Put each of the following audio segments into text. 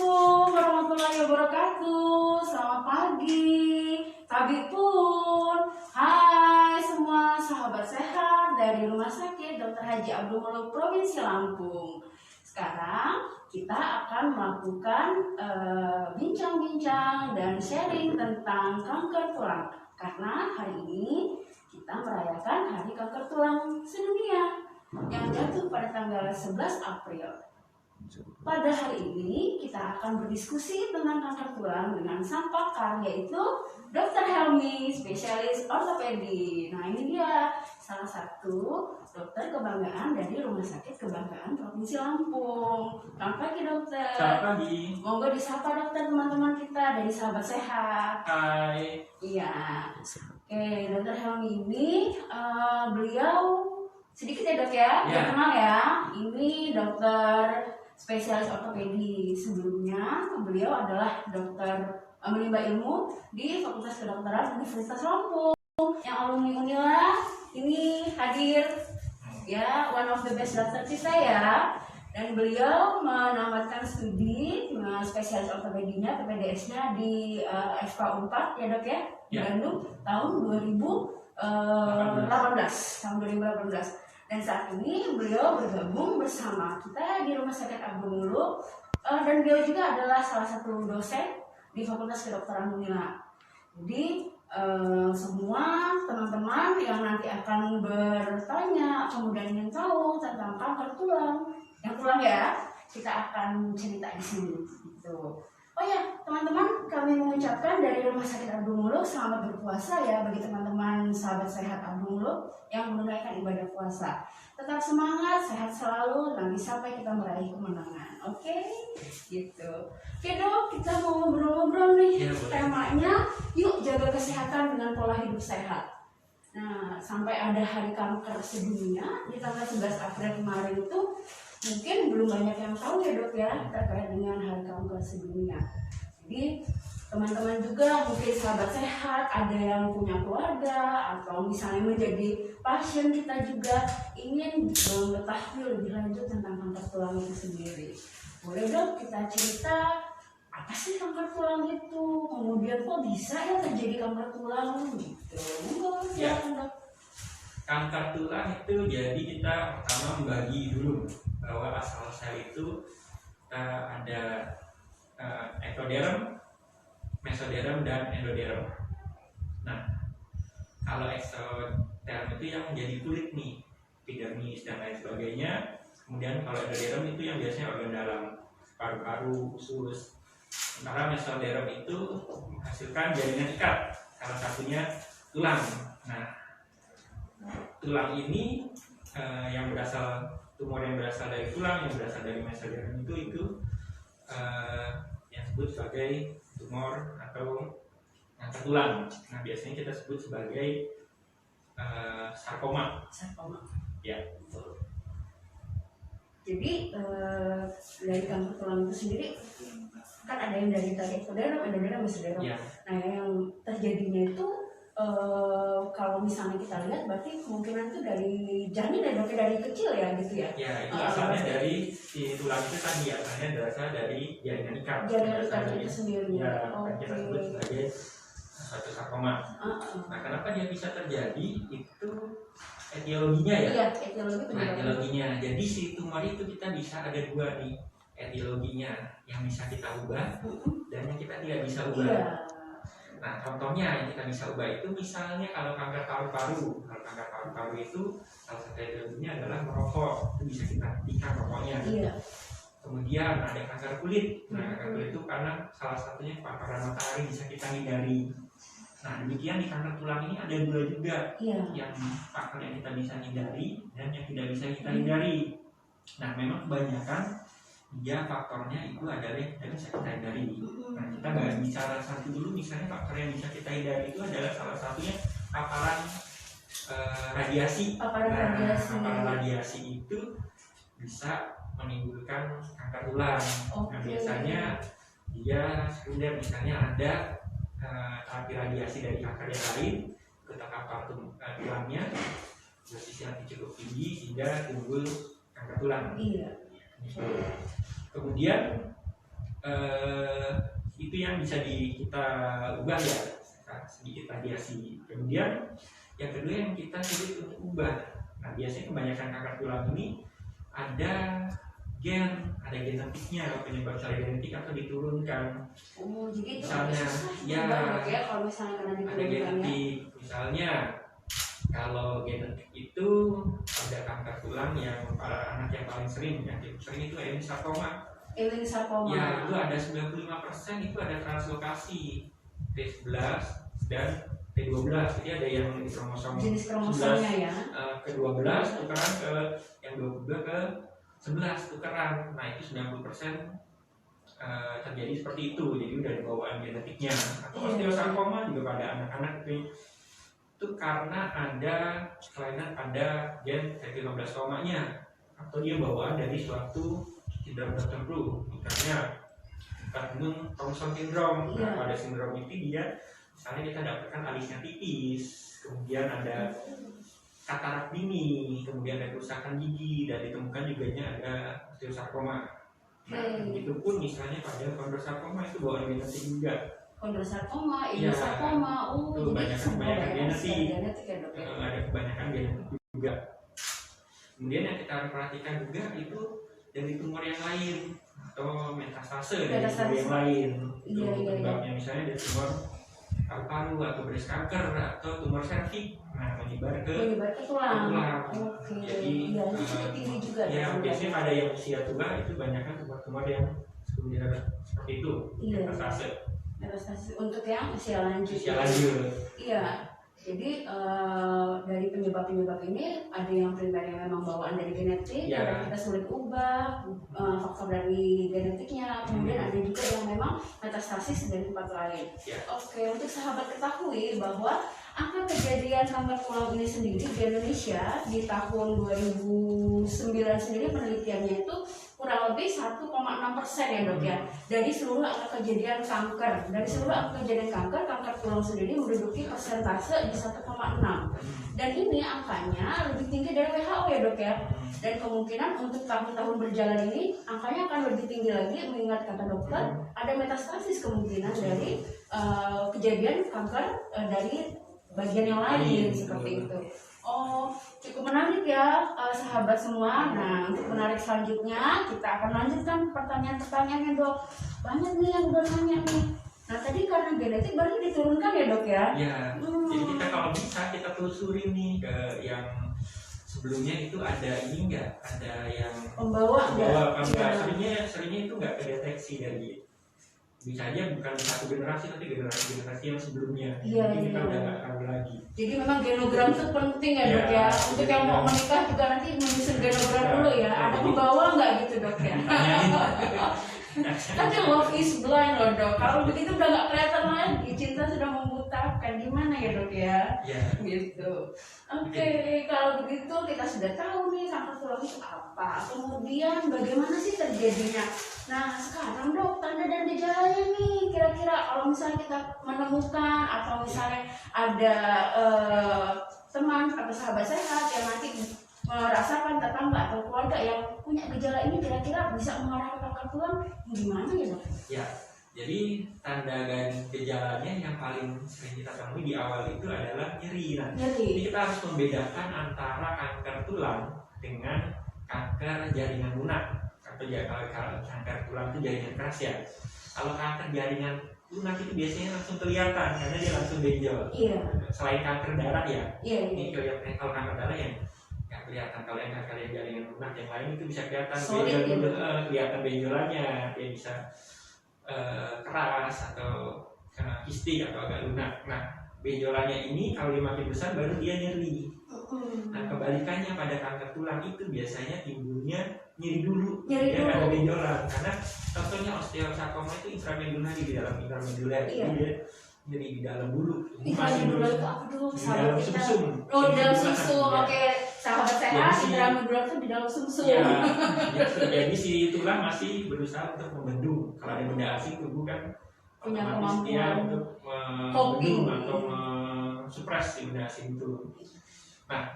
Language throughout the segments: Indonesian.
Assalamualaikum warahmatullahi wabarakatuh. Selamat pagi. Pagi pun. Hai semua sahabat sehat dari Rumah Sakit Dr. Haji Abdul Muluk Provinsi Lampung. Sekarang kita akan melakukan bincang-bincang dan sharing tentang kanker tulang. Karena hari ini kita merayakan Hari Kanker Tulang Sedunia yang jatuh pada tanggal 11 April. Pada hari ini kita akan berdiskusi tentang kanker tulang dengan sang pakar, yaitu Dr. Helmi, spesialis ortopedi. Nah, ini dia salah satu dokter kebanggaan dari Rumah Sakit Kebanggaan Provinsi Lampung. Selamat pagi, dokter. Selamat pagi. Monggo disapa dokter teman-teman kita dari Sahabat Sehat. Hai. Iya. Oke, Dr. Helmi ini beliau sedikit ya dok ya, terkenal ya. Ini dokter spesialis ortopedi. Sebelumnya beliau adalah dokter menimba ilmu di Fakultas Kedokteran Universitas Lampung. Yang alumni Unila ini hadir ya, one of the best dokter kita ya. Dan beliau menamatkan studi spesialis ortopedinya PPDS-nya di FK 4 ya dok ya, di Bandung tahun 2018. Dan saat ini beliau bergabung bersama kita di Rumah Sakit Abdul Muluk, dan beliau juga adalah salah satu dosen di Fakultas Kedokteran Unila. Jadi semua teman-teman yang nanti akan bertanya kemudian ingin tahu tentang kanker tulang, yang tulang ya, kita akan cerita di sini gitu. Oh ya, teman-teman, kami mengucapkan dari Rumah Sakit Abdul Muluk selamat berpuasa ya bagi teman-teman sahabat sehat Abdul Muluk yang menunaikan ibadah puasa. Tetap semangat, sehat selalu, nanti sampai kita meraih kemenangan. Oke? Gitu. Oke dok, kita mau ngobrol-ngobrol nih. Temanya, yuk jaga kesehatan dengan pola hidup sehat. Nah, sampai ada Hari Kanker Sedunia di tanggal 11 April kemarin itu, mungkin belum banyak yang tahu ya dok ya terkait dengan Hari Kanker Sedunia. Jadi teman-teman juga mungkin sahabat sehat ada yang punya keluarga atau misalnya menjadi pasien, kita juga ingin mengetahui lebih lanjut tentang kanker tulang itu sendiri. Boleh dok kita cerita apa sih kanker tulang itu? Kemudian kok bisa ya terjadi kanker tulang gitu? Ya. Kanker tulang itu jadi kita pertama membagi dulu bahwa asal sel itu ada ektoderm, mesoderm, dan endoderm. Nah, kalau ektoderm itu yang menjadi kulit nih, epidermis dan lain sebagainya. Kemudian kalau endoderm itu yang biasanya organ dalam, paru-paru, usus. Sementara mesoderm itu menghasilkan jaringan ikat, salah satunya tulang. Nah, tulang ini tumor yang berasal dari tulang, yang berasal dari mesoderm itu yang disebut sebagai tumor atau kanker tulang. Nah, biasanya kita sebut sebagai sarkoma. Ya. Jadi dari kanker tulang itu sendiri kan ada yang dari ektoderm, endoderm, mesoderm. Ya. Nah, yang terjadinya itu kalau misalnya kita lihat berarti kemungkinan itu dari janin ya dok, dari kecil ya gitu ya. Ya, itu asalnya dari si tulang itu tadi, asalnya berasal dari jaringan ikat. Jaringan ikat itu sendiri. Ya, kita sebut sebagai suatu sarkoma. Nah, kenapa dia bisa terjadi? Itu etiologinya ya. Iya, etiologi. Nah, etiologinya. Jadi si tumor itu kita bisa ada dua nih etiologinya, yang bisa kita ubah dan yang kita tidak bisa ubah. Iya. Nah, contohnya yang kita bisa ubah itu misalnya kalau kanker paru-paru. Kalau kanker paru-paru itu salah satu etiologinya adalah merokok. Itu bisa kita hentikan rokoknya. Iya. Kemudian ada kanker kulit. Nah, kanker kulit itu karena salah satunya paparan matahari bisa kita hindari. Nah, demikian di kanker tulang ini ada dua juga. Iya. Yang faktor yang kita bisa hindari dan yang tidak bisa kita hindari. Nah, memang kebanyakan dia faktornya itu adalah yang tidak bisa kita hindari. Nah, kita nggak bicara satu dulu. Misalnya faktor yang bisa kita hindari itu adalah salah satunya paparan radiasi. Paparan radiasi itu bisa menimbulkan kanker tulang. Nah, biasanya dia sekunder, misalnya ada terapi radiasi dari kanker yang lain ke kapal tulangnya, dosis yang cukup tinggi sehingga timbul kanker tulang. Iya. Kemudian itu yang bisa kita ubah ya, sedikit radiasi. Kemudian yang kedua yang kita sulit untuk ubah. Nah biasanya kebanyakan kanker tulang ini ada genetiknya, penyebab secara genetik atau diturunkan. Jadi itu Misalnya ya kalau misalnya karena ada genetik, misalnya kalau genetik itu ada kanker tulang yang para anak yang paling sering, yang sering itu Ewing sarcoma. Ya itu ada 95% itu ada translokasi T11 dan T12. Jadi ada yang di kromosom jenis kromosomnya ya. Ke-12 tukeran ke yang 22 ke 11 tukeran. Nah itu 90% terjadi seperti itu. Jadi udah ada bawaan genetiknya. Atau osteosarkoma juga pada anak-anak itu karena ada kelainan pada gen T15 komanya, atau dia bawaan dari suatu sindrom tertentu, misalnya Cartman Thompson syndrome. Nah, pada sindrom itu dia misalnya kita dapatkan alisnya tipis, kemudian ada katarak dini, kemudian ada kerusakan gigi, dan ditemukan juga ada osteosarkoma. Nah, itu pun misalnya pada kondrosarkoma itu bawaan genetik juga. Kondrosarkoma, sarkoma, itu kebanyakan genetik. Ada kebanyakan genetik juga. Kemudian yang kita perhatikan juga itu dari tumor yang lain atau metastase dari tumor yang lain. Itu penyebabnya misalnya dari tumor paru-paru atau breast cancer atau tumor serviks. Nah, menyebar ke tulang. Jadi tinggi juga. Ya, biasanya pada yang usia tua itu banyakkan tumor-tumor yang seperti itu, metastase. Untuk yang usia lanjut. Iya. Jadi dari penyebab-penyebab ini ada yang primer yang memang bawaan dari genetik, yang kita sulit ubah faktor dari genetiknya. Kemudian ada juga yang memang metastasis dari tempat lain. Oke, untuk sahabat ketahui bahwa angka kejadian kanker tulang ini sendiri di Indonesia di tahun 2009 sendiri penelitiannya itu kurang lebih 1,6% ya dok ya, dari seluruh angka kejadian kanker. Dari seluruh angka kejadian kanker tulang sendiri menduduki persentase di 1,6, dan ini angkanya lebih tinggi dari WHO ya dok ya. Dan kemungkinan untuk tahun-tahun berjalan ini angkanya akan lebih tinggi lagi, mengingat kata dokter ada metastasis kemungkinan dari kejadian kanker dari bagian yang lain seperti itu. Oh, cukup menarik ya sahabat semua. Nah, untuk menarik selanjutnya kita akan lanjutkan pertanyaan-pertanyaannya dok. Banyak nih yang udah nanya nih. Nah, tadi karena genetik berarti diturunkan ya dok ya? Iya. Jadi kita kalau bisa kita telusuri nih ke yang sebelumnya itu ada ini enggak? Ada yang pembawa apa enggak? Seringnya itu enggak kedeteksi dari, bisa aja bukan satu generasi tapi generasi yang sebelumnya. Jadi kita udah nggak tahu lagi. Jadi memang genogram itu penting ya dok ya. Untuk yang mau menikah juga nanti menyusun genogram dulu ya. Ada pembawa nggak gitu dok ya? Kan love is blind loh dok. Kalau begitu udah nggak kelihatan lagi, cinta sudah membutakan. Gimana ya dok ya? Gitu. Oke, kalau begitu kita sudah tahu nih kanker tulang itu apa. Kemudian bagaimana sih terjadinya? Nah sekarang dok, tanda dan gejalanya nih kira-kira kalau misalnya kita menemukan atau misalnya ada teman atau sahabat sehat yang nanti merasakan tetangga atau keluarga yang punya gejala ini, kira-kira bisa mengarah ke kanker tulang, gimana ya dok? Ya, jadi tanda dan gejalanya yang paling sering kita temui di awal itu adalah nyeri. Jadi kita harus membedakan antara kanker tulang dengan kanker jaringan lunak. Atau kalau kanker tulang itu jaringan keras ya. Kalau kanker jaringan lunak itu biasanya langsung kelihatan karena dia langsung benjol. Selain kanker darah ya. Ini kelihatan. Kalau kanker darah yang nggak kelihatan. Kalau yang kanker jaringan lunak yang lain itu bisa kelihatan benjol, kelihatan benjolannya. Dia bisa keras atau kistik atau agak lunak. Nah, benjolannya ini kalau dia makin besar baru dia nyeri. Nah, kebalikannya pada kanker tulang itu biasanya timbulnya nyeri dulu, ada benjolan. Karena contohnya osteosarkoma itu intramedular di dalam intramedular, jadi dia nyeri di dalam bulu. Masih dulu itu apa dulu? Di dalam sumsum. Oh, di dalam sumsum. Oke, sahabat sehat, intramedular itu di dalam sumsum. Jadi si tulang masih berusaha untuk membendung. Kalau ada benda asing tubuh kan punya kemampuan untuk membendung atau supres si benda asing itu. Nah,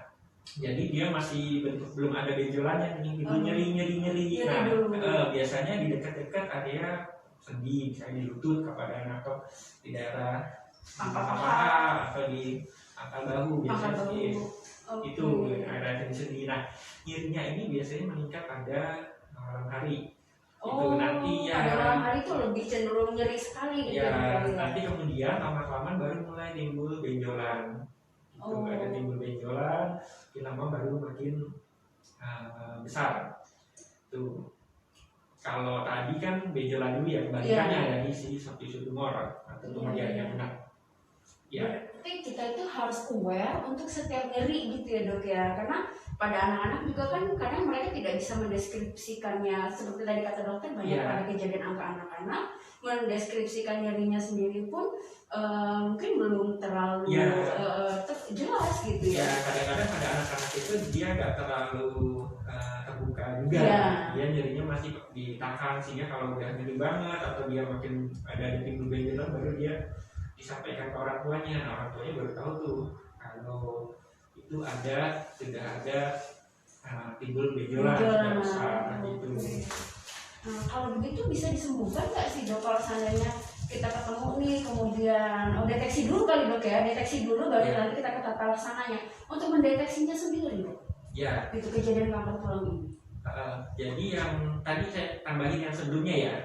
jadi dia masih belum ada benjolannya nih, itu nyeri. Nah, biasanya di dekat-dekat area sendi, misalnya di lutut kepada atau di daerah Pangkal paha atau di pangkal bahu biasanya Pangkal sih. bahu. Itu Oke. ada sendi. Nah, nyerinya ini biasanya meningkat pada malam hari. Oh, nanti ya, pada malam hari itu lebih cenderung nyeri sekali gitu ya. ya. Nanti kemudian lama-kelamaan baru mulai timbul benjolan. Itu ada timbul benjolan, makin lama baru makin besar. Tuh. Kalau tadi kan benjolan dulu ya, kebalikannya dari si tisu tumor atau tumor jaringan benak. Ya. Berarti kita itu harus aware untuk setiap nyeri gitu ya dok ya, karena pada anak-anak juga kan kadang mereka tidak bisa mendeskripsikannya seperti tadi kata dokter, banyak pada kejadian angka anak-anak mendeskripsikan nyerinya sendiri pun mungkin belum terlalu jelas gitu ya. Ya kadang-kadang pada anak-anak itu dia nggak terlalu terbuka juga, dia nyerinya masih ditahan, sehingga kalau udah nyeri banget atau dia makin ada timbul benjolan baru dia disampaikan ke orang tuanya. Nah, orang tuanya baru tahu tuh kalau itu sudah ada timbul benjolan sudah besar gitu. Nah, kalau begitu bisa disembuhkan nggak sih dok kalau seandainya kita ketemu nih, kemudian deteksi dulu kali dok ya, deteksi dulu baru nanti kita ke tata laksananya untuk mendeteksinya sendiri dok. Ya. Itu kejadian kanker tulang ini. Jadi yang tadi saya tambahin yang sebelumnya ya.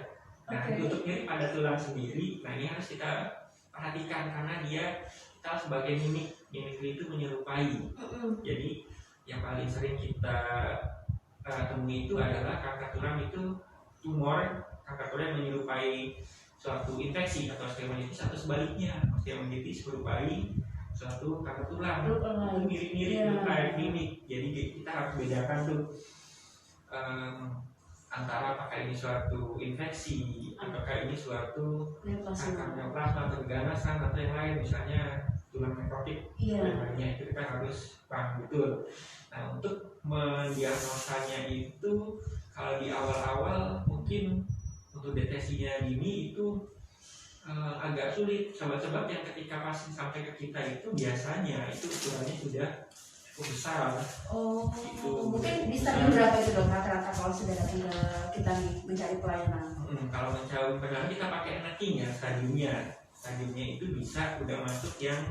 Nah, untuk nyeri pada tulang sendiri, nah ini harus kita perhatikan karena kita sebagai mimik itu menyerupai. Jadi yang paling sering kita temui itu adalah kanker tulang itu kanker tulang yang menyerupai suatu infeksi atau osteomyelitis, atau sebaliknya osteomyelitis menyerupai suatu kanker tulang. Itu mirip-mirip kayak mimik. Jadi kita harus bedakan tuh antara apakah ini suatu infeksi ataukah ini suatu kanker neoplasma atau keganasan atau yang lain, misalnya tulang nekrotik dan lainnya. Itu kita harus paham betul. Nah, untuk mendiagnosanya itu kalau di awal-awal mungkin untuk deteksinya dini itu agak sulit, sebab yang ketika pasien sampai ke kita itu biasanya itu ukurannya sudah cukup besar. Itu mungkin bisa berapa itu dok rata-rata kalau sudah datang ke kita nih mencari pelayanan? Kalau mencari pelayanan kita pakai NATING ya, stadiumnya itu bisa udah masuk yang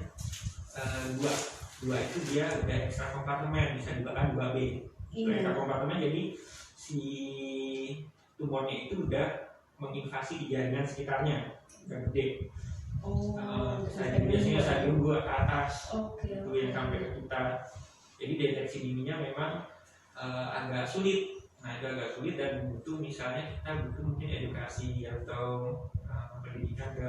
dua itu dia udah ekstra kompartemen, bisa bahkan 2B. Ekstra kompartemen, jadi si tumornya itu udah menginvasi di jaringan sekitarnya, udah gede. Biasanya stadium 2 ke atas. Itu yang sampai ke kita. Jadi deteksi dininya memang agak sulit. Nah, itu agak sulit dan butuh misalnya kita butuh mungkin edukasi atau pendidikan ke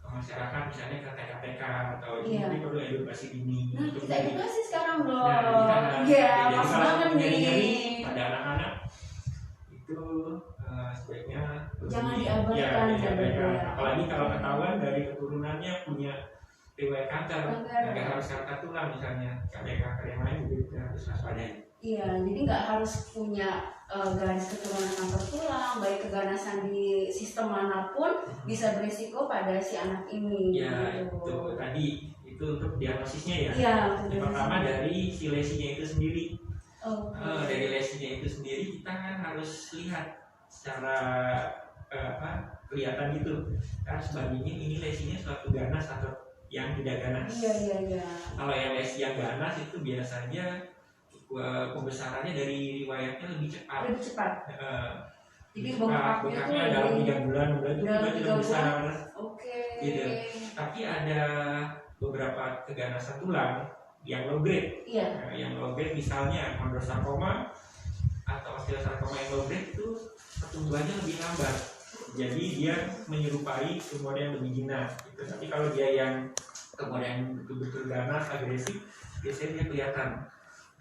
masyarakat, misalnya ke TK atau ini perlu edukasi dini. Nah, kita edukasi sekarang dong. Pas banget nih pada anak-anak itu sebaiknya jangan diabaikan. Apalagi kalau ketahuan dari keturunannya punya riwayat kanker, nggak harus kanker tulang misalnya, kanker yang lain juga harus waspadai. Iya, jadi nggak harus punya garis keturunan kanker tulang, baik keganasan di sistem manapun bisa berisiko pada si anak ini. Ya, itu tadi itu untuk diagnosisnya ya. Iya. Yang pertama dari si lesinya itu sendiri. Dari lesinya itu sendiri kita kan harus lihat secara kelihatan gitu. Karena sebandingin ini lesinya suatu ganas atau yang tidak ganas. Iya. Kalau yang lesi yang ganas itu biasanya pembesarannya dari riwayatnya lebih cepat. Jadi bengkaknya dalam 3 bulan itu sudah besar. Gitu. Tapi ada beberapa keganasan tulang yang low grade. Yang low grade misalnya kondrosarkoma atau osteosarkoma yang low grade itu pertumbuhannya lebih lambat. Jadi dia menyerupai tumor yang lebih jinak. Gitu. Tapi kalau dia yang tumor yang betul-betul ganas, agresif, biasanya dia kelihatan.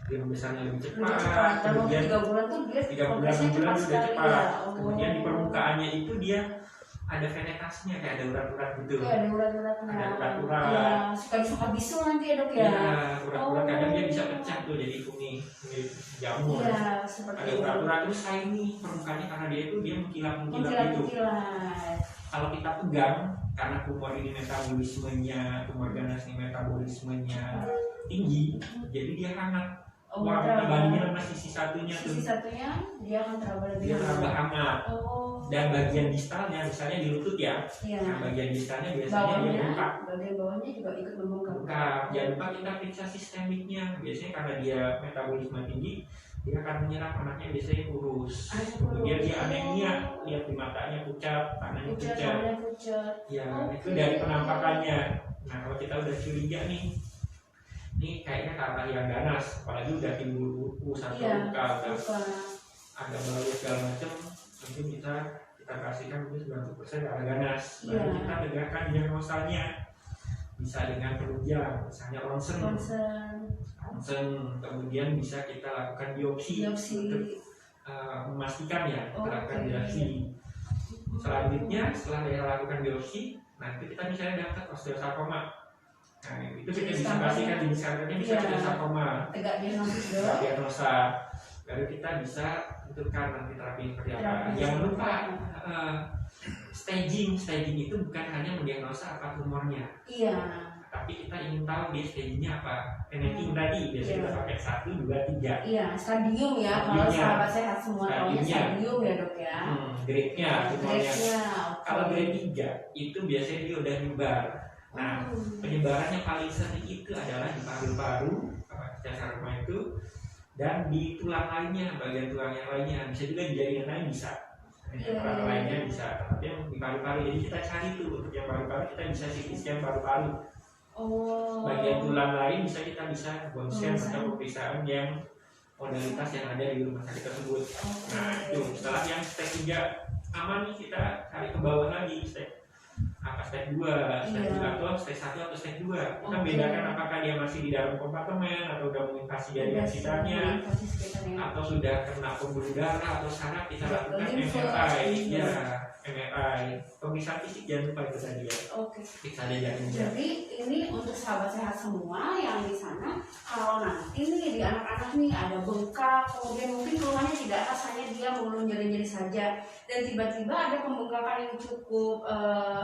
Dia besarnya lebih cepat. Kemudian 3 bulan tuh dia 3 bulan sudah cepat. Kemudian di permukaannya itu dia ada venetasinya, kayak ada urat-urat gitu. Ada urat-urat. Ada urat-urat. Ya, suka bisul nanti ya dok ya. Iya, urat-urat kadang dia bisa pecah tuh jadi kuning, jamur. Iya, seperti ada urat-urat terus shiny permukaannya karena dia mengkilat gitu. Kalau kita pegang, karena tumor ini tumor ganas ini metabolismenya tinggi, jadi dia hangat. Uang kita bandingin sama sisi satunya tuh. Sisi satunya dia akan teraba lebih Dia teraba hangat. Oh. Dan bagian distalnya, misalnya di lutut ya. Iya. Nah, bagian distalnya biasanya bawahnya, dia buka. bagian bawahnya juga ikut membengkak. Buka. Jangan lupa kita periksa sistemiknya. Biasanya karena dia metabolisme tinggi, dia akan menyerap anaknya biasanya kurus. Kemudian dia anemia, lihat di matanya pucat, tangannya pucat. Ya, itu dari penampakannya. Nah, kalau kita udah curiga nih, ini kayaknya ke arah yang ganas, apalagi udah timbul ukus atau luka, ada bau segala macam, mungkin kita kasihkan mungkin 90% ke arah ganas. Baru kita tegakkan diagnosanya, bisa dengan penunjang, misalnya ronsen, kemudian bisa kita lakukan biopsi. Untuk memastikan ya, kita lakukan biopsi. Selanjutnya setelah kita lakukan biopsi, nanti kita misalnya dapat osteosarkoma. Nah, itu kita bisa pastikan di misalnya bisa osteosarkoma. Tegak diagnosa. Lalu kita bisa tentukan nanti terapi seperti apa. Jangan lupa staging itu bukan hanya mendiagnosa apa tumornya. Iya. Tapi kita ingin tahu dia stagingnya apa. Ranking tadi biasanya kita pakai 1, 2, 3. Iya, stadium ya. Kalau sahabat sehat semua taunya stadium ya dok ya. Grade-nya tumornya. Kalau Okay. grade 3 itu biasanya dia udah nyebar. Nah, penyebarannya paling sering itu adalah di paru-paru, sarkoma itu, dan di tulang lainnya, bagian tulang yang lainnya. Bisa juga di jaringan lain bisa. Tulang lainnya bisa, tapi yang di paru-paru. Jadi kita cari tuh untuk yang paru-paru, kita bisa CT scan paru-paru. Bagian tulang lain bisa bone scan atau pemeriksaan yang modalitas yang ada di rumah sakit tersebut. Nah, itu setelah yang step 3 aman nih, kita cari ke bawah lagi step 2, atau step 1 atau step 2. Kita bedakan apakah dia masih di dalam kompartemen atau udah menginvasi jaringan sekitarnya, atau sudah kena pembuluh darah atau saraf. Kita lakukan MRI, MRI, pemeriksaan fisik jangan lupa itu tadi ya. Periksa jaringan. Jadi ini untuk sahabat sehat semua yang di sana, kalau nanti nih di anak-anak nih ada bengkak, kemudian mungkin keluhannya tidak khas, hanya dia mengeluh nyeri-nyeri saja, dan tiba-tiba ada pembengkakan yang cukup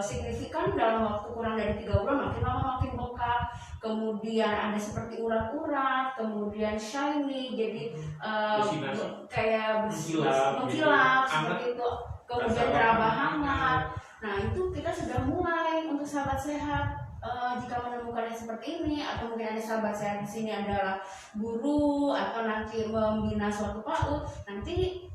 signifikan dalam waktu kurang dari 3 bulan, makin lama makin bengkak, kemudian ada seperti urat-urat, kemudian shiny, jadi kayak mengkilap seperti itu, kemudian teraba hangat. Nah, itu kita sudah mulai untuk sahabat sehat. Jika menemukannya seperti ini, atau mungkin ada sahabat sehat di sini adalah guru atau nanti membina suatu PAUD, nanti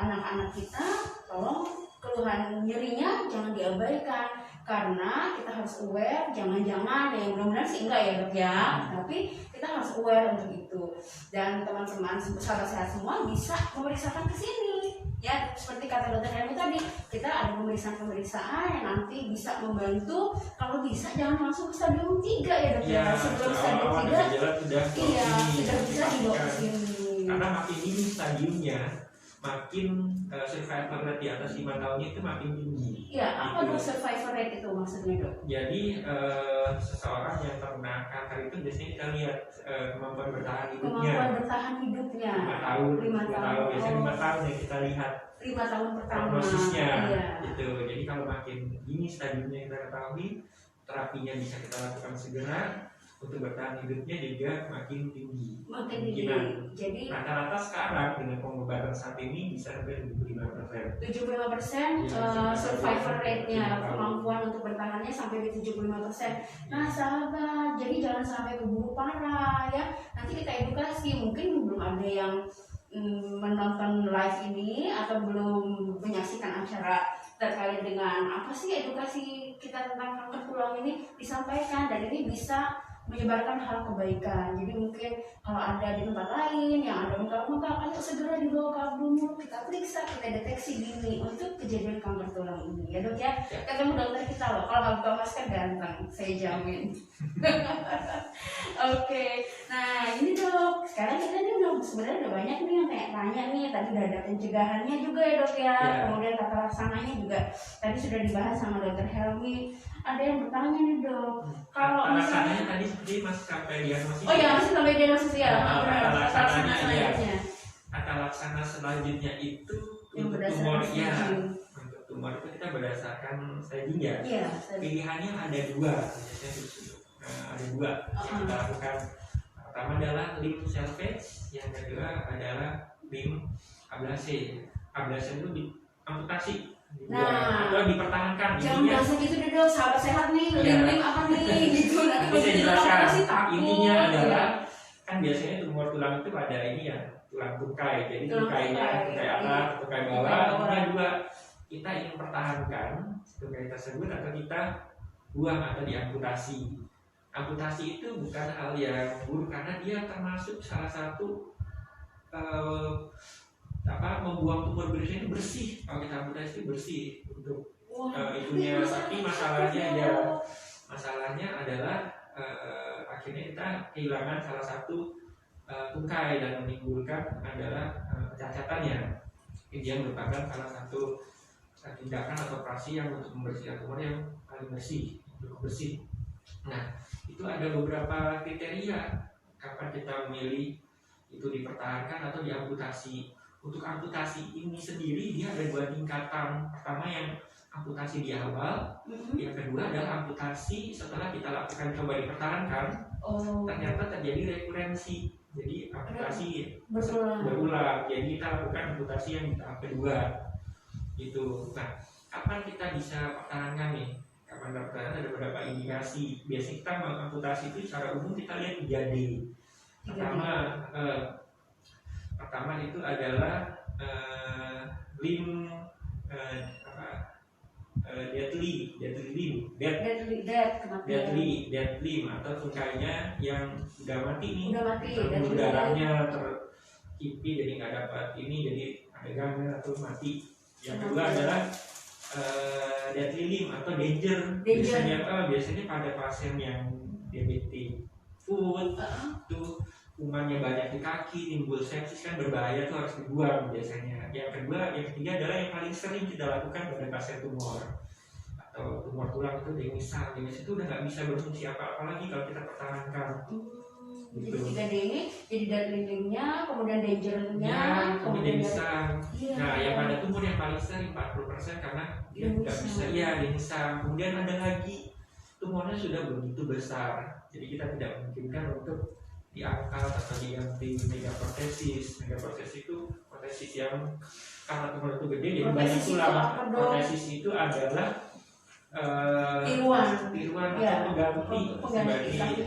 anak-anak kita tolong keluhan nyerinya jangan diabaikan, karena kita harus aware. Jangan-jangan ya, mudah-mudahan sih enggak ya dok ya, tapi kita harus aware untuk itu. Dan teman-teman sahabat sehat semua bisa memeriksakan ke sini ya, seperti kata dokter Helmi tadi, kita ada pemeriksaan yang nanti bisa membantu. Kalau bisa jangan langsung ke stadium 3 ya dok ya, sebelum stadium 3 sudah bisa dibawa ke sini, karena makin ini stadiumnya, makin survival rate di atas 5 tahunnya itu makin tinggi. Iya, apa dok survival rate itu maksudnya dok? Jadi seseorang yang terkena kanker itu biasanya kita lihat kemampuan bertahan hidupnya. 5 tahun, 5 tahun. Biasanya 5 tahun yang kita lihat. 5 tahun pertama. Prognosisnya, gitu. Jadi kalau makin dini stadiumnya kita ketahui, terapinya bisa kita lakukan segera. Untuk bertahan hidupnya juga makin tinggi. Jadi rata-rata sekarang dengan pengobatan saat ini bisa sampai 75%. 75% survival rate-nya, kemampuan untuk bertahannya sampai di 75%. Nah sahabat, jadi jangan sampai keburu parah ya. Nanti kita edukasi, mungkin belum ada yang menonton live ini atau belum menyaksikan acara terkait dengan apa sih edukasi kita tentang kanker tulang ini, disampaikan, dan ini bisa menyebarkan hal kebaikan. Jadi mungkin kalau ada di tempat lain yang ada bengkak-bengkak, ayo segera dibawa ke abdomen, kita periksa, kita deteksi dini untuk kejadian kanker tulang ini ya dok ya. Ketemu dokter kita loh, kalau nggak buka masker ganteng, saya jamin. Oke. Nah ini dok, sekarang kita nih sebenarnya udah banyak nih yang tanya nih. Tadi udah ada pencegahannya juga ya dok ya. Kemudian tata laksananya juga tadi sudah dibahas sama dokter Helmi. Ada yang bertanya nih dok, kalau misalnya tadi seperti masih sampai diagnosis. Oh ya, masih sampai diagnosis ya. Tata laksana selanjutnya itu yang untuk tumor ya. Untuk tumor itu kita berdasarkan staging ya. Pilihannya ada 2. Biasanya ada 2 yang kita lakukan. Pertama adalah limb salvage, yang kedua adalah limb ablasi. Ablasi itu amputasi, atau dipertahankan. Jangan bilang gitu deh dong, sahabat sehat nih, lim apa nih gitu. Nanti saya jelaskan. Intinya adalah kan biasanya tumor tulang itu ada ini ya, tulang tungkai. Jadi tungkai atas, tungkai bawah. Kemudian juga kita ingin pertahankan tungkai tersebut atau kita buang atau diamputasi. Amputasi itu bukan hal yang buruk karena dia termasuk salah satu membuang tumor biusnya itu bersih. Kalau kita amputasi itu bersih untuk itunya. Tapi masalahnya adalah akhirnya kita kehilangan salah satu tungkai dan menimbulkan adalah cacatannya. Dia merupakan salah satu tindakan atau operasi yang untuk membersihkan tumor yang paling bersih, cukup bersih. Nah, itu ada beberapa kriteria kapan kita memilih itu dipertahankan atau diamputasi. Untuk amputasi ini sendiri dia ada 2 tingkatan. Pertama yang amputasi di awal, yang kedua adalah amputasi setelah kita lakukan coba dipertahankan, ternyata terjadi rekurensi. Jadi amputasi berulang. Jadi kita lakukan amputasi yang di tahap kedua. Gitu. Nah, kapan kita bisa pertahankan nih? Kapan pertahankan ada beberapa indikasi. Biasanya kita mengamputasi itu secara umum kita lihat 3D. Pertama itu adalah limb dead limb atau tungkainya yang udah mati nih, darahnya terkipi jadi nggak dapat ini, jadi ada gangguan atau mati. Yang kedua adalah deadly limb atau danger. Biasanya pada pasien yang diabetes foot tuh kumannya banyak di kaki, timbul sepsis, kan berbahaya, tuh harus dibuang biasanya. Yang ketiga adalah yang paling sering kita lakukan pada pasien tumor atau tumor tulang itu demisal. Demisal itu udah nggak bisa berfungsi apa-apa lagi kalau kita pertahankan. Jadi 3D ini jadi deadly limb-nya, kemudian danger-nya, kemudian demisal. Nah, yang pada tumor yang paling sering 40% karena dia nggak bisa, demisal. Kemudian ada lagi tumornya sudah begitu besar, jadi kita tidak memungkinkan untuk diangkat atau diganti megaprotesis. Megaprotesis itu protesis yang karena tumor itu gede jadi banyak tulang. Protesis itu adalah tiruan atau pengganti sebagai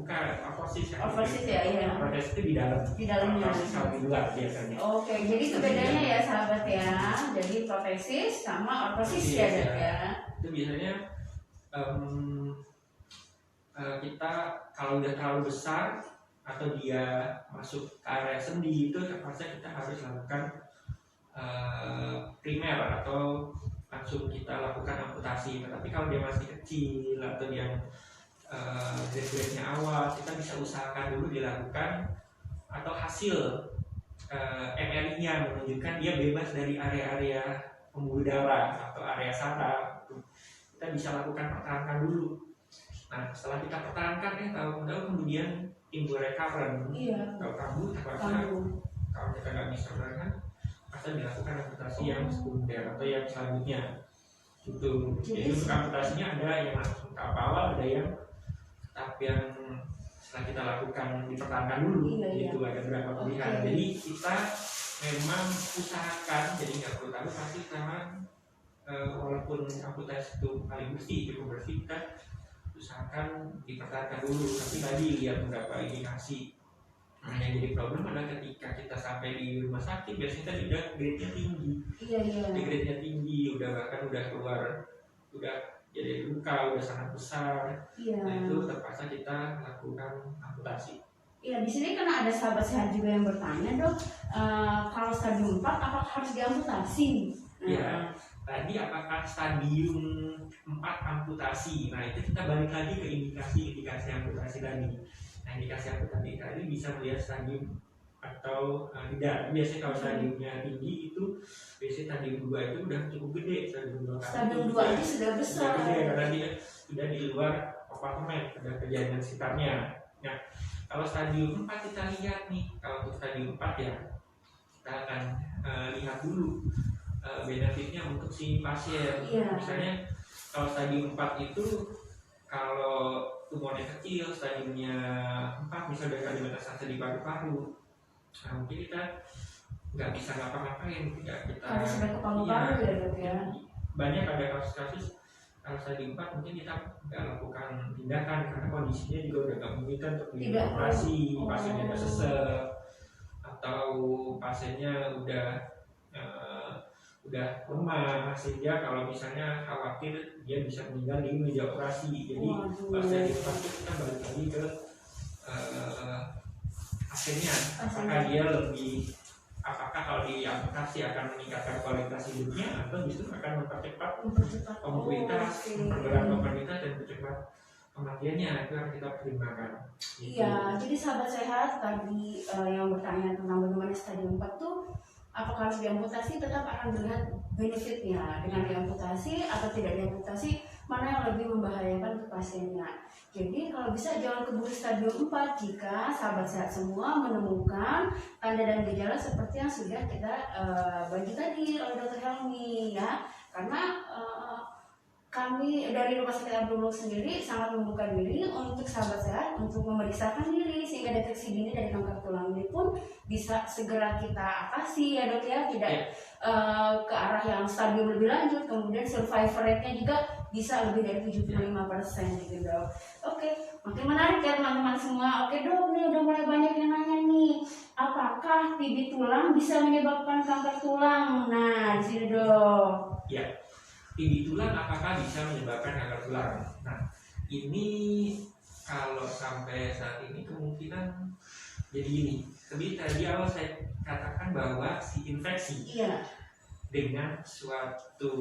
bukan oversis ya. Protesis itu di dalamnya. Protesis di luar biasanya. Oke, jadi itu bedanya ya sahabat ya. Jadi protesis sama oversis ya. Itu biasanya kita kalau udah terlalu besar atau dia masuk ke area sendi itu terpaksa kita harus lakukan primer atau langsung kita lakukan amputasi. Tetapi kalau dia masih kecil atau dia grade-nya awal, kita bisa usahakan dulu dilakukan atau hasil MRI-nya menunjukkan dia bebas dari area-area pembuluh darah atau area saraf. Kita bisa lakukan pertahankan dulu. Nah, setelah kita pertahankan tahu-tahu kemudian timbul recurrent. Kalau kambuh terpaksa kalau kita nggak bisa pertahankan, pasti dilakukan amputasi yang sekunder atau yang selanjutnya. Gitu. Jadi untuk amputasinya ada yang langsung tahap awal, ada yang tahap yang setelah kita lakukan dipertahankan dulu. Gitu, ada beberapa pilihan. Jadi kita memang usahakan, jadi nggak perlu tahu pasti sekarang walaupun amputasi itu paling bersih, cukup bersih, kita usahakan dipertahankan dulu. Tapi tadi lihat beberapa indikasi. Nah, yang jadi problem adalah ketika kita sampai di rumah sakit biasanya udah grade-nya tinggi. Grade-nya tinggi, bahkan udah keluar, udah jadi luka, udah sangat besar. Nah, itu terpaksa kita lakukan amputasi. Iya, di sini karena ada sahabat sehat juga yang bertanya, Dok, kalau stadium 4 apakah harus diamputasi? Iya. Tadi apakah stadium 4 amputasi? Nah, itu kita balik lagi ke indikasi amputasi tadi. Nah, indikasi amputasi tadi bisa melihat stadium atau tidak. Biasanya kalau stadiumnya tinggi itu biasanya stadium 2 itu udah cukup gede. Stadium 2 itu sudah besar. Sudah gede karena dia sudah di luar kompartemen, ada kejadian sekitarnya. Nah, kalau stadium 4 kita lihat nih, kalau untuk stadium 4 ya kita akan lihat dulu benefitnya untuk si pasien. Misalnya kalau stadium 4 itu kalau tumornya kecil, stadiumnya 4, misalnya dari metastase di paru-paru, nah mungkin kita nggak bisa ngapa-ngapain, kita harus sampai ke paru-paru ya dok ya. Banyak ada kasus-kasus kalau stadium 4 mungkin kita nggak lakukan tindakan karena kondisinya juga udah nggak memungkinkan untuk dioperasi, pasiennya udah sesek atau pasiennya udah lemah, sehingga kalau misalnya khawatir dia bisa meninggal di meja operasi. Jadi pasien di tempat itu kita balik lagi ke pasiennya, apakah kalau diamputasi akan meningkatkan kualitas hidupnya atau justru akan mempercepat mobilitas, memperberat mobilitas dan mempercepat kematiannya. Itu yang kita pertimbangkan. Iya, jadi sahabat sehat tadi yang bertanya tentang bagaimana stadium 4 tuh apakah harus diamputasi, tetap akan melihat benefitnya dengan diamputasi atau tidak diamputasi, mana yang lebih membahayakan ke pasiennya. Jadi kalau bisa jangan keburu stadium 4 jika sahabat sehat semua menemukan tanda dan gejala seperti yang sudah kita bagi tadi oleh Dr. Helmi ya. Karena kami dari Rumah Sakit Abdul Muluk sendiri sangat membuka diri untuk sahabat sehat untuk memeriksakan diri sehingga deteksi dini dari kanker tulang ini pun bisa segera kita atasi ya dok ya, tidak ke arah yang stadium lebih lanjut, kemudian survivor rate-nya juga bisa lebih dari 75% gitu dok. Oke, makin menarik ya teman-teman semua. Oke dok, nih udah mulai banyak yang nanya nih, apakah TB tulang bisa menyebabkan kanker tulang? Nah di sini dok. Ya. TB tulang apakah bisa menyebabkan kanker tulang? Nah, ini kalau sampai saat ini kemungkinan jadi gini. Tapi tadi awal saya katakan bahwa si infeksi dengan suatu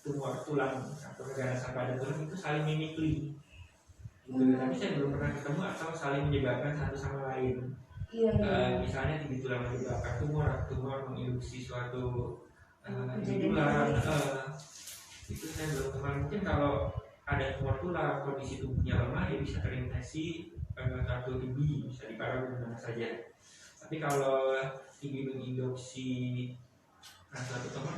tumor tulang atau keganasan pada tulang itu saling mimikri. Tapi saya belum pernah ketemu atau saling menyebabkan satu sama lain. Misalnya TB tulang menyebabkan tumor menginduksi suatu tulang, itu saya belum kemarin. Mungkin kalau ada tumor tulang, kondisi tubuhnya lemah, dia bisa terinfeksi suatu TB, bisa diparah di mana saja. Tapi kalau TB menginduksi suatu tumor,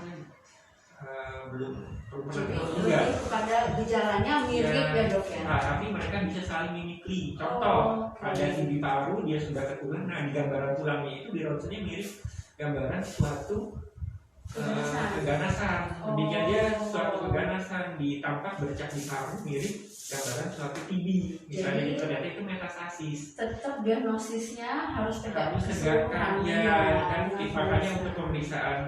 belum pernah juga. Pada gejalanya mirip ya dok ya. Nah, tapi mereka bisa saling mimikri. Contoh, ada TB paru, dia sudah ke tulang. Nah, di gambaran tulangnya itu di ronsennya mirip gambaran suatu keganasan. Demikian dia suatu keganasan ditampak bercak di paru mirip gambaran suatu TB. Misalnya itu ternyata itu metastasis. Tetap diagnosisnya harus tegak tegakkan ya, dan makanya untuk pemeriksaan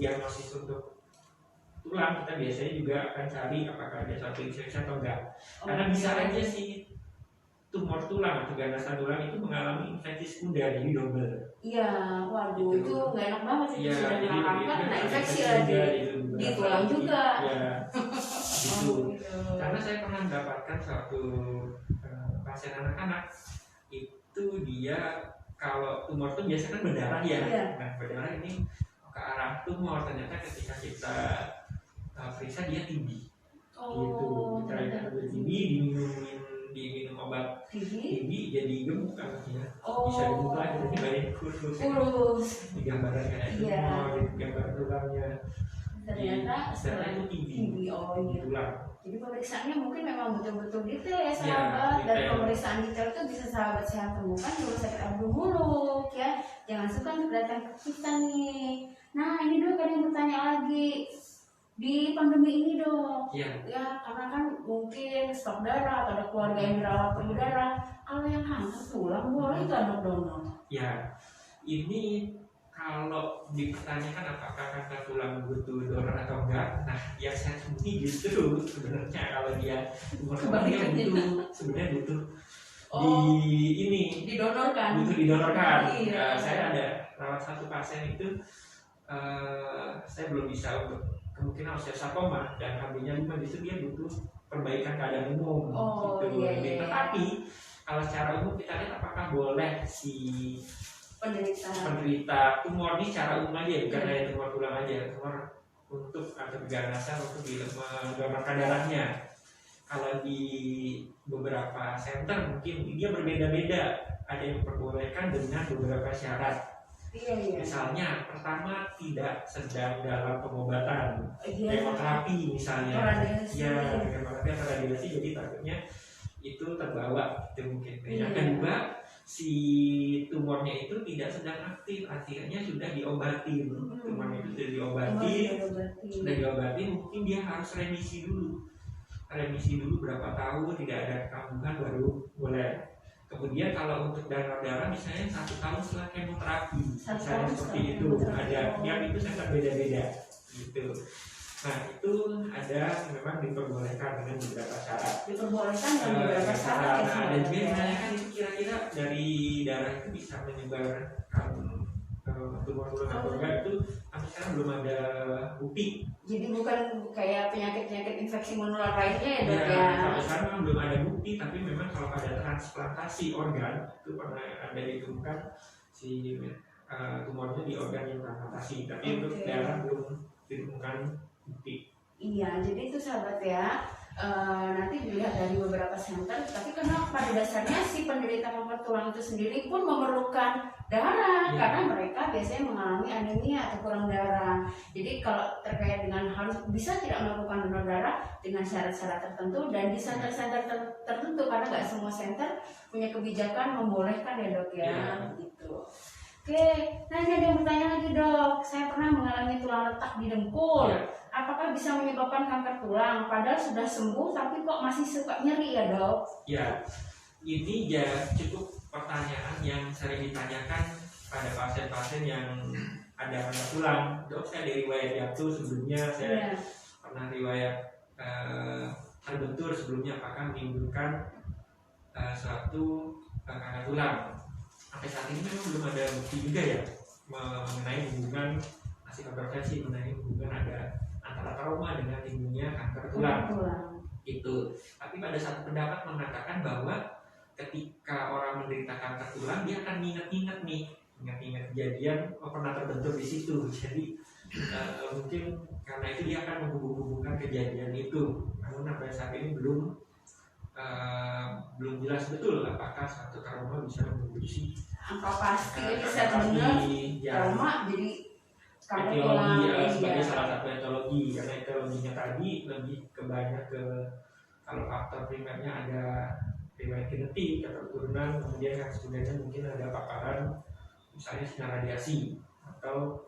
diagnosis untuk tulang kita biasanya juga akan cari apakah ada suatu infeksi atau enggak. Karena bisa aja sih tumor tulang atau ganasan tulang itu mengalami infeksi sekunder, jadi double. Iya, waduh gitu. Itu nggak enak banget sih, sudah mengangkat, nah infeksi lagi di tulang juga. Ya, gitu. Karena saya pernah mendapatkan suatu pasien anak-anak itu dia kalau tumor itu biasanya kan berdarah ya. Nah berdarah ini ke arah tumor, ternyata ketika kita periksa dia TB. Gitu. Kita lihat ada TB, diminum obat TB jadi gemuk anaknya. Bisa dibuka jadi banyak kurus. Di gambaran kayak tumor, di gambar tulangnya. Ternyata itu TB. Tulang. Jadi pemeriksaannya mungkin memang betul-betul detail ya sahabat. Dan pemeriksaan detail itu bisa sahabat sehat temukan di Rumah Sakit Abdul Muluk ya. Jangan suka untuk datang ke kita nih. Nah ini dok, ada yang bertanya lagi di pandemi ini dok. Ya karena kan mungkin stok darah atau ada keluarga yang dirawat perlu darah. Kalau yang kanker tulang boleh nggak dok donor? Ya ini kalau dipertanyakan apakah kanker tulang butuh donor atau enggak, nah yang saya temui justru sebenarnya kalau dia tumor tulang butuh, sebenarnya butuh didonorkan. Butuh didonorkan. Saya ada rawat satu pasien itu, saya belum bisa untuk kemungkinan osteosarkoma dan HB-nya 5, justru dia butuh perbaikan keadaan umum. Tetapi kalau secara umum kita lihat apakah boleh si penderita tumor ini secara umum aja, bukan hanya tumor tulang aja, tumor untuk atau keganasan untuk mendonorkan darahnya. Kalau di beberapa center mungkin dia berbeda-beda, ada yang diperbolehkan dengan beberapa syarat. Iya. Misalnya pertama tidak sedang dalam pengobatan, Iya. kemoterapi misalnya, Radiasi. ya kemoterapi atau radiasi, jadi takutnya itu terbawa itu mungkin. Yang Iya. kedua, si tumornya itu tidak sedang aktif, artinya sudah diobati, tumornya itu sudah diobati, mungkin dia harus remisi dulu berapa tahun tidak ada kambuhan baru boleh. Kemudian kalau untuk darah misalnya 1 tahun setelah kemoterapi, misalnya seperti itu, ada yang itu sangat beda-beda gitu. Nah itu ada memang diperbolehkan dengan beberapa syarat. Diperbolehkan dengan beberapa syarat. Nah, dan juga menanyakan itu kira-kira dari darah itu bisa menyebarkan tumor organ itu sampai sekarang belum ada bukti. Jadi bukan kayak penyakit infeksi menular lainnya ya dok ya? Sampai sekarang belum ada bukti, tapi memang kalau pada transplantasi organ itu pernah ada ditemukan si tumornya di organ yang transplantasi, tapi untuk darah belum ditemukan bukti. Iya, jadi itu sahabat ya, nanti dilihat dari beberapa center, tapi karena pada dasarnya si penderita kanker tulang itu sendiri pun memerlukan darah, karena mereka biasanya mengalami anemia atau kurang darah. Jadi kalau terkait dengan harus bisa tidak melakukan donor darah dengan syarat-syarat tertentu, dan di center-center tertentu, karena nggak semua center punya kebijakan membolehkan ya dok ya, gitu. Oke, nah ini ada yang bertanya lagi dok, saya pernah mengalami tulang retak di dengkul. Apakah bisa menyebabkan kanker tulang? Padahal sudah sembuh, tapi kok masih suka nyeri ya dok? Ya, ini ya cukup pertanyaan yang sering ditanyakan pada pasien-pasien yang ada kanker tulang. Dok, saya dari riwayat jatuh sebelumnya, saya pernah riwayat terbentur sebelumnya, apakah menimbulkan suatu kanker tulang? Sampai saat ini memang belum ada bukti juga ya mengenai hubungan, masih kontroversi mengenai hubungan ada antara trauma dengan timbulnya kanker tulang. Itu. Tapi pada satu pendapat mengatakan bahwa ketika orang menderita kanker tulang, dia akan ingat-ingat kejadian pernah terbentur di situ. Jadi mungkin karena itu dia akan menghubung-hubungkan kejadian itu. Namun sampai saat ini belum jelas betul apakah satu trauma bisa memproduksi apa pasti bisa benar trauma jadi kanker tulang sebagai salah satu etiologi, karena etiologinya tadi lebih kebanyak ke kalau faktor primernya ada riwayat genetik atau turunan, kemudian yang sebenarnya mungkin ada paparan misalnya sinar radiasi atau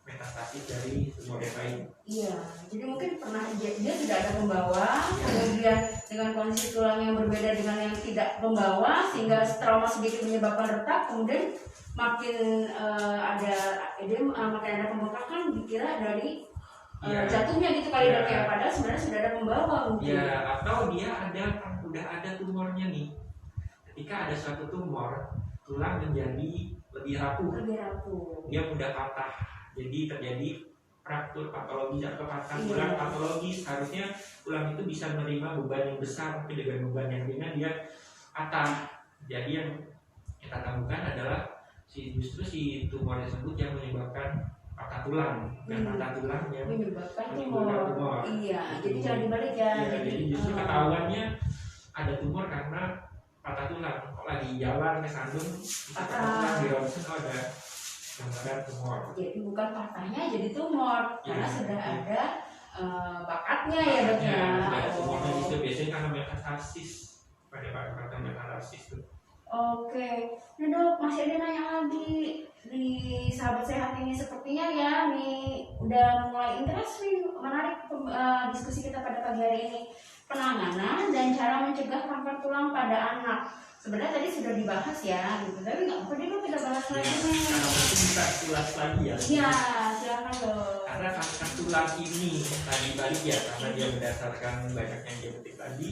metastasis dari tumor yang lain. Iya, jadi mungkin pernah dia tidak ada pembawa, kemudian dengan kondisi tulang yang berbeda dengan yang tidak pembawa, sehingga trauma sedikit menyebabkan retak, kemudian makin ada makin ada pembengkakan, dikira dari jatuhnya gitu kali dok ya, padahal sebenarnya sudah ada pembawa mungkin. Ya, atau dia udah ada tumornya nih. Ketika ada suatu tumor, tulang menjadi lebih rapuh. Dia mudah patah. Jadi terjadi fraktur patologis atau patah tulang patologis. Harusnya tulang itu bisa menerima beban yang besar, tapi dengan beban yang ringan dia patah. Jadi yang kita temukan adalah justru si tumor tersebut yang menyebabkan patah tulang, dan patah tulang yang menyebabkan tumor. Iya, jadi jangan dibalik ya. Jadi justru ketahuannya ada tumor karena patah tulang. Kok lagi jalan ke Sandung, patah tulang di ronsen ada gambaran tumor. Jadi bukan patahnya jadi tumor, karena sudah ada bakatnya ya dok ya. Tumornya itu biasanya karena metastasis, pada metastasis itu. Oke, nah dok masih ada nanya lagi di sahabat sehat ini, sepertinya ya nih udah mulai interest nih, menarik diskusi kita pada pagi hari ini, penanganan dan cara mencegah kanker tulang pada anak. Sebenarnya tadi sudah dibahas ya, gitu. Tapi nggak apa-apa dulu kita bahas lagi nih. Karena mungkin kita ulas lagi ya. Iya, silakan dok. Karena kanker tulang ini tadi balik ya, karena dia berdasarkan banyaknya genetik tadi,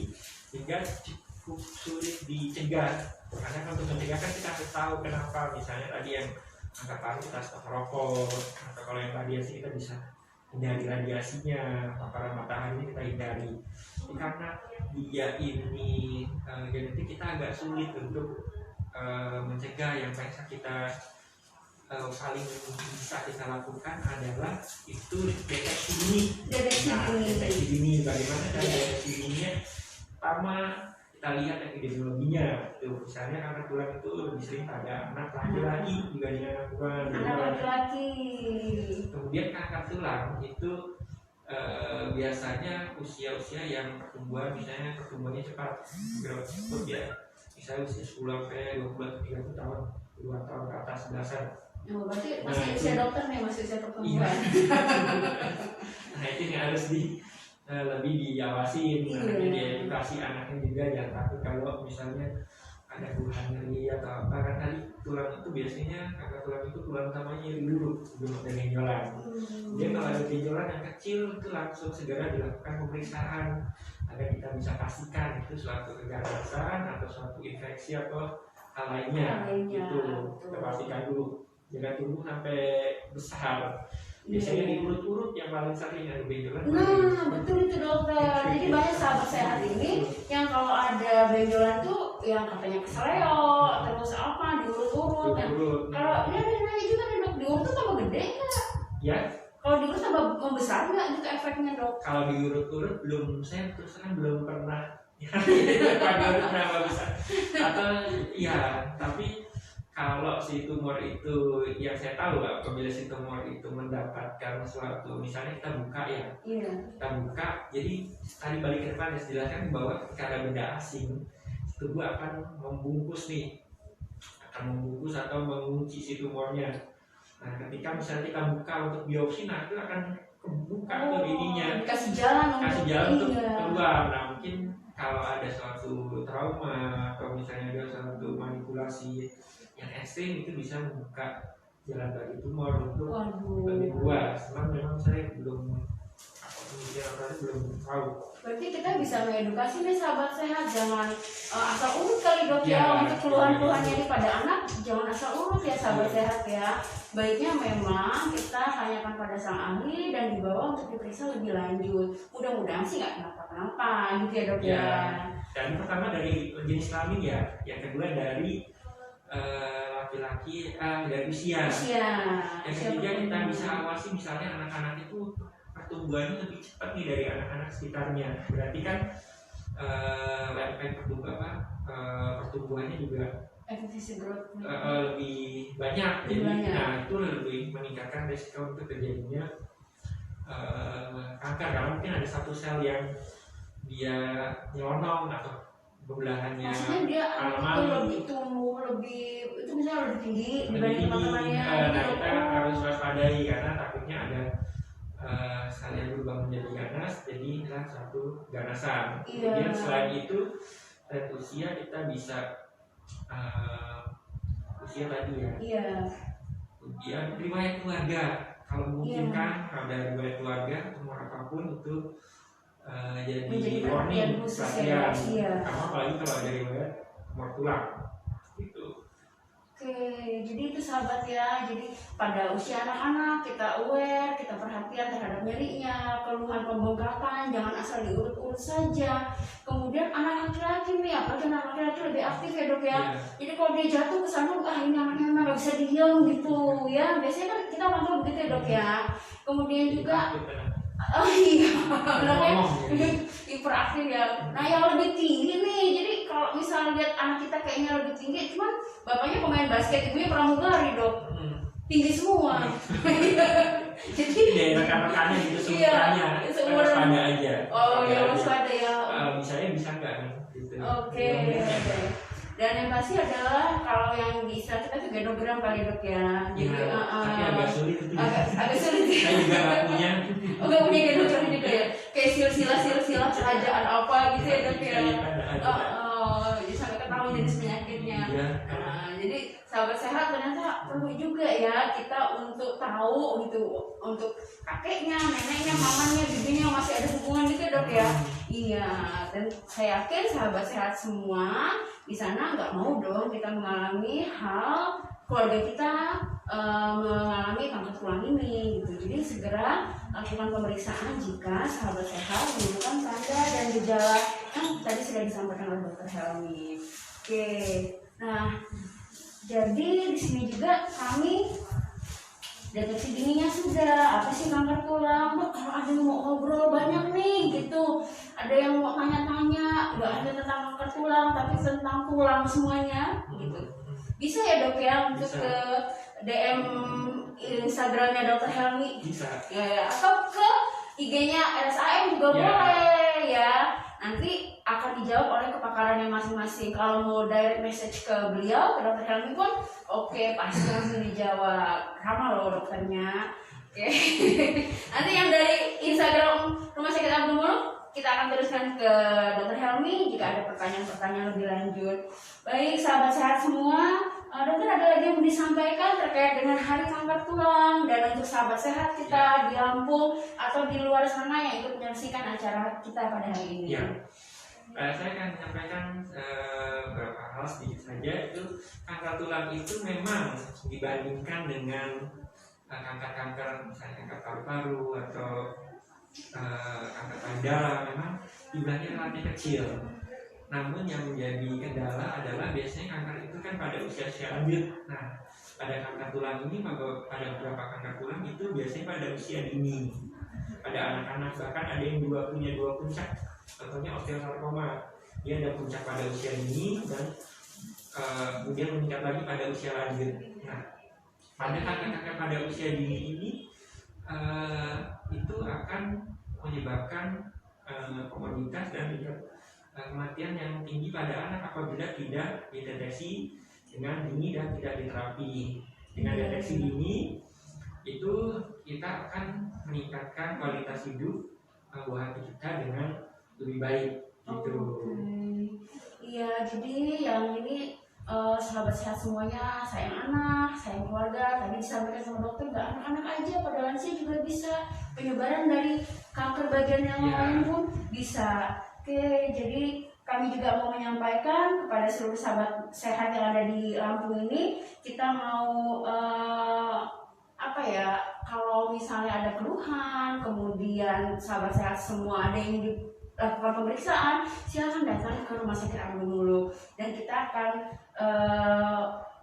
sehingga cukup sulit dicegah. Karena untuk mencegah kan kita harus tahu kenapa. Misalnya tadi yang angka paru kita stop rokok, atau kalau yang radiasi kita bisa hindari radiasinya, paparan matahari kita hindari. Karena dia ini genetik, kita agak sulit untuk mencegah. Yang bisa kita paling bisa kita lakukan adalah itu deteksi dini. Deteksi dini. Bagaimana cara deteksi dininya? Pertama kita kita lihat epidemiologinya. Tuh, misalnya kanker tulang itu lebih sering pada anak laki-laki dibanding anak perempuan. Anak laki-laki. Kemudian kanker tulang itu biasanya usia-usia yang pertumbuhannya cepat, growth spurt ya. Misalnya usia 10 sampai 20 30 tahun, 2 tahun ke atas belasan. Oh, berarti masih usia dokter nih, masih usia pertumbuhan. Nah itu yang harus lebih diawasin, makanya diedukasi anaknya juga, jangan takut kalau misalnya ada keluhan nyeri atau apa. Kan tadi tulang itu biasanya kanker tulang itu tulang utamanya nyeri dulu sebelum ada benjolan. Jadi kalau ada benjolan yang kecil itu langsung segera dilakukan pemeriksaan agar kita bisa pastikan itu suatu keganasan atau suatu infeksi atau hal lainnya. Itu kita pastikan dulu, jangan tunggu sampai besar. Biasanya di urut-urut yang paling sering ada benjolan. Nah, betul itu dokter. Jadi banyak sahabat sehat ini yang kalau ada benjolan tuh yang katanya kesleo, terus apa di urut-urut. Kalau ini ada yang nanya juga nih dok, di urut tuh tambah gede nggak? Ya. Kalau di urut tambah membesar nggak gitu efeknya dok? Kalau di urut-urut saya terus terang belum pernah. Pada urut berapa besar? Atau ya, tapi kalau si tumor itu, yang saya tahu apabila si tumor itu mendapatkan suatu, misalnya kita buka ya, kita buka, jadi tadi balik ke depan dijelaskan bahwa ketika ada benda asing, tubuh akan membungkus atau mengunci si tumornya. Nah, ketika misalnya kita buka untuk biopsi, nah itu akan kebuka tuh ininya, kasih jalan untuk keluar. Nah, mungkin kalau ada suatu trauma atau misalnya ada suatu manipulasi yang ekstrim, itu bisa membuka jalan bagi tumor untuk lebih luas. Memang saya belum tahu. Berarti kita bisa mengedukasi nih sahabat sehat, jangan asal urut kali dok ya, untuk keluhan-keluhannya ini pada anak, jangan asal urut ya sahabat sehat ya. Baiknya memang kita tanyakan pada sang ahli dan dibawa untuk diperiksa lebih lanjut. Mudah-mudahan sih nggak kenapa-kenapa gitu ya dok ya. Dan pertama dari jenis kelamin ya, yang kedua dari laki-laki dari usia. Yang ketiga kita bisa awasi misalnya anak-anak itu pertumbuhannya lebih cepat nih dari anak-anak sekitarnya. Berarti kan pertumbuhannya juga lebih banyak. Jadi nah itu lebih meningkatkan risiko untuk terjadinya kanker. Karena mungkin ada satu sel yang dia nyelonong atau belahannya, maksudnya dia lebih tumbuh, itu misalnya lebih tinggi dibanding teman-temannya. Nah kita harus waspadai karena takutnya ada sel yang berubah menjadi ganas, jadi inilah satu ganasan. Kemudian selain itu dan usia kita bisa usia tadi ya. Kemudian riwayat keluarga, kalau mungkin kan ada riwayat keluarga umur apapun itu jadi warning perhatian, karena apalagi kalau ada riwayat tumor tulang gitu. Oke, jadi itu sahabat ya. Jadi pada usia anak-anak kita aware, kita perhatian terhadap nyerinya, keluhan pembengkakan, jangan asal diurut-urut saja. Kemudian anak laki-laki nih, apalagi anak laki-laki lebih aktif ya dok ya. Jadi kalau dia jatuh ke sana, ini anaknya emang gak bisa diem gitu ya. Biasanya kan kita orang tua begitu ya dok ya. Kemudian juga anaknya hiperaktif ya. Nah yang lebih tinggi nih, jadi kalau misalnya lihat anak kita kayaknya lebih tinggi, cuman bapaknya pemain basket, ibunya pramugari dok, tinggi semua. Jadi rekan-rekannya gitu semuanya waspada aja. Waspada ya. Misalnya bisa nggak nih? Gitu. Oke. Dan yang pasti adalah kalau yang bisa kita tuh genogram kali dok ya. Jadi tapi agak sulit itu. Agak sulit. Saya juga nggak punya. Nggak punya genogram juga ya. Kayak silsilah kerajaan apa gitu ya dok ya. Jadi sampai ketahuan jenis penyakitnya. Jadi sahabat sehat ternyata perlu juga ya kita untuk tahu gitu, untuk kakeknya, neneknya, mamanya, bibinya masih ada hubungan gitu dok ya. Iya, dan saya yakin sahabat sehat semua di sana nggak mau dong kita mengalami hal keluarga kita mengalami kanker tulang ini gitu. Jadi segera lakukan pemeriksaan jika sahabat sehat menemukan tanda dan gejala yang tadi sudah disampaikan oleh Dr. Helmi. Oke, nah jadi di sini juga kami deteksi dininya sudah, apa sih kanker tulang. Dok, kalau ada yang mau ngobrol banyak nih gitu, ada yang mau tanya-tanya, nggak hanya tentang kanker tulang tapi tentang tulang semuanya gitu, bisa ya dok ya untuk Bisa. ke DM Instagramnya Dr. Helmi Bisa. ya, atau ke IG-nya RSAM juga Ya. boleh ya. Nanti akan dijawab oleh kepakarannya masing-masing. Kalau mau direct message ke beliau, ke Dr. Helmi pun oke, pasti langsung dijawab. Ramah loh dokternya. Oke. Nanti yang dari Instagram Rumah Sakit Abdul Muluk kita akan teruskan ke Dr. Helmi jika ada pertanyaan-pertanyaan lebih lanjut. Baik, sahabat sehat semua, dokter ada lagi yang mau disampaikan terkait dengan Hari Kanker Tulang, dan untuk sahabat sehat kita di Lampung atau di luar sana yang ikut menyaksikan acara kita pada hari ini. Ya. Saya akan menyampaikan beberapa hal sedikit saja. Itu kanker tulang itu memang dibandingkan dengan kanker-kanker misalnya kanker paru-paru atau kanker payudara, memang jumlahnya relatif kecil. Namun yang menjadi kendala adalah biasanya kanker itu kan pada usia-usia lanjut. Nah, pada kanker tulang ini, pada beberapa kanker tulang itu biasanya pada usia dini, pada anak-anak, bahkan ada yang punya dua puncak. Contohnya osteosarkoma, dia ada puncak pada usia dini dan kemudian meningkat lagi pada usia lanjut. Nah, pada kanker-kanker pada usia dini ini itu akan menyebabkan komorbiditas dan kematian yang tinggi pada anak apabila tidak dideteksi dengan dini dan tidak diterapi. Dengan deteksi dini itu kita akan meningkatkan kualitas hidup buah hati kita dengan lebih baik gitu. Iya, jadi yang ini sahabat sehat semuanya, sayang anak, sayang keluarga. Tadi disampaikan sama dokter, nggak anak-anak aja, pada lansia juga bisa. Penyebaran dari kanker bagian yang lain pun bisa. Oke, jadi kami juga mau menyampaikan kepada seluruh sahabat sehat yang ada di Lampung ini, kita mau kalau misalnya ada keluhan, kemudian sahabat sehat semua ada yang dilakukan pemeriksaan, silakan datang ke Rumah Sakit Abdul Muluk, dan kita akan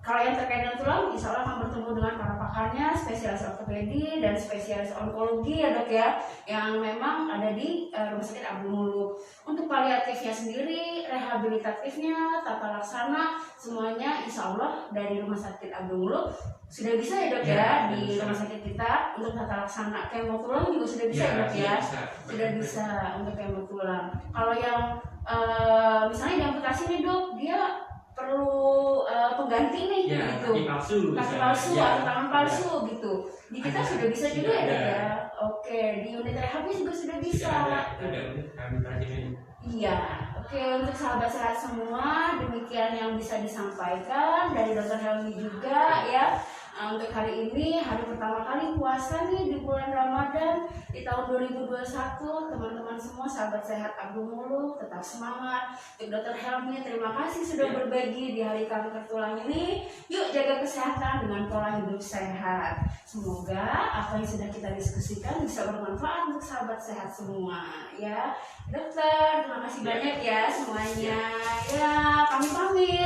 kalau yang terkait dengan tulang, insya Allah akan bertemu dengan para pakarnya, spesialis ortopedi dan spesialis onkologi ya dok ya, yang memang ada di Rumah Sakit Abdul Muluk. Untuk paliatifnya sendiri, rehabilitatifnya, tata laksana, semuanya insya Allah dari Rumah Sakit Abdul Muluk sudah bisa ya dok ya, di rumah sakit kita. Untuk tata laksana kemo tulang juga sudah bisa ya dok ya, sudah bisa untuk kemo tulang. Kalau yang misalnya diamputasi nih dok, dia perlu pengganti nih gitu, kaki palsu atau tangan palsu gitu, di kita sudah bisa juga ya dok ya. Oke, di unit rehabnya juga sudah bisa. Iya, oke, untuk sahabat sehat semua, demikian yang bisa disampaikan dari Dr. Helmi juga ya. Untuk hari ini, hari pertama kali puasa nih di bulan Ramadan di tahun 2021, teman-teman semua sahabat sehat Abdul Muluk tetap semangat. Untuk Dr. Helmi, terima kasih sudah berbagi di hari kanker tulang ini. Yuk jaga kesehatan dengan pola hidup sehat. Semoga apa yang sudah kita diskusikan bisa bermanfaat untuk sahabat sehat semua ya. Dokter, terima kasih banyak ya semuanya. Ya, kami pamit.